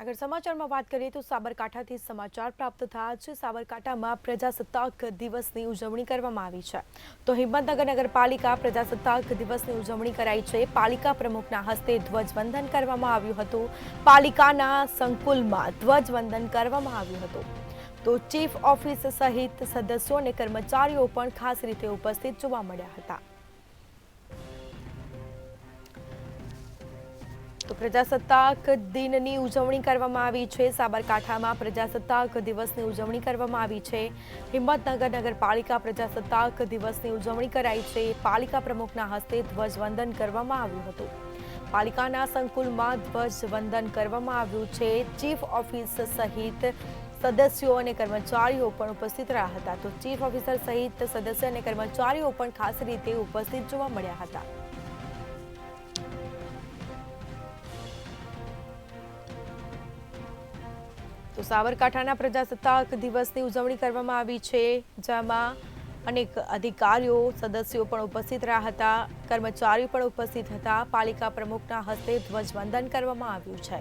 આગળ સમાચારમાં વાત કરીએ તો સાબરકાંઠાથી સમાચાર પ્રાપ્ત થયા છે। સાબરકાંઠામાં પ્રજાસત્તાક દિવસની ઉજવણી કરવામાં આવી છે। તો હિંમતનગર નગરપાલિકા પ્રજાસત્તાક દિવસની ઉજવણી કરાઈ છે। પાલિકા પ્રમુખના હસ્તે ધ્વજવંદન કરવામાં આવ્યું હતું। પાલિકાના સંકુલમાં ધ્વજવંદન કરવામાં આવ્યું હતું। તો ચીફ ઓફિસ સહિત સદસ્યો અને કર્મચારીઓ પણ ખાસ રીતે ઉપસ્થિત જોવા મળ્યા હતા। તો પ્રજાસત્તાક દિનની ઉજવણી કરવામાં આવી છે। સાબરકાંઠામાં પ્રજાસત્તાક દિવસની ઉજવણી કરવામાં આવી છે। હિંમતનગર નગરપાલિકા પ્રજાસત્તાક દિવસની ઉજવણી કરાઈ છે। પાલિકા પ્રમુખના હસ્તે ધ્વજવંદન કરવામાં આવ્યું હતું। પાલિકાના સંકુલમાં ધ્વજવંદન કરવામાં આવ્યું છે। ચીફ ઓફિસ સહિત સદસ્યો અને કર્મચારીઓ પણ ઉપસ્થિત રહ્યા હતા। તો ચીફ ઓફિસર સહિત સદસ્ય અને કર્મચારીઓ પણ ખાસ રીતે ઉપસ્થિત જોવા મળ્યા હતા। તો સાબરકાંઠાના પ્રજાસત્તાક દિવસની ઉજવણી કરવામાં આવી છે, જેમાં અનેક અધિકારીઓ સદસ્યો પણ ઉપસ્થિત રહ્યા હતા, કર્મચારીઓ પણ ઉપસ્થિત હતા। પાલિકા પ્રમુખના હસ્તે ધ્વજવંદન કરવામાં આવ્યું છે।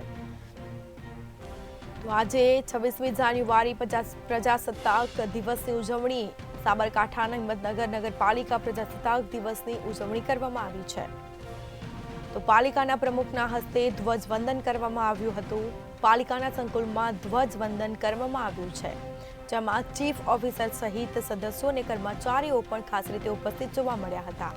તો આજે 26મી જાન્યુઆરી પ્રજાસત્તાક દિવસની ઉજવણી સાબરકાંઠાના હિંમતનગર નગરપાલિકા પ્રજાસત્તાક દિવસની ઉજવણી કરવામાં આવી છે। તો પાલિકાના પ્રમુખના હસ્તે ધ્વજવંદન કરવામાં આવ્યું હતું। પાલિકાના સંકુલમાં ધ્વજવંદન કરવામાં આવ્યું છે, જેમાં ચીફ ઓફિસર સહિત સદસ્યો અને કર્મચારીઓ પણ ખાસ રીતે ઉપસ્થિત જોવા મળ્યા હતા।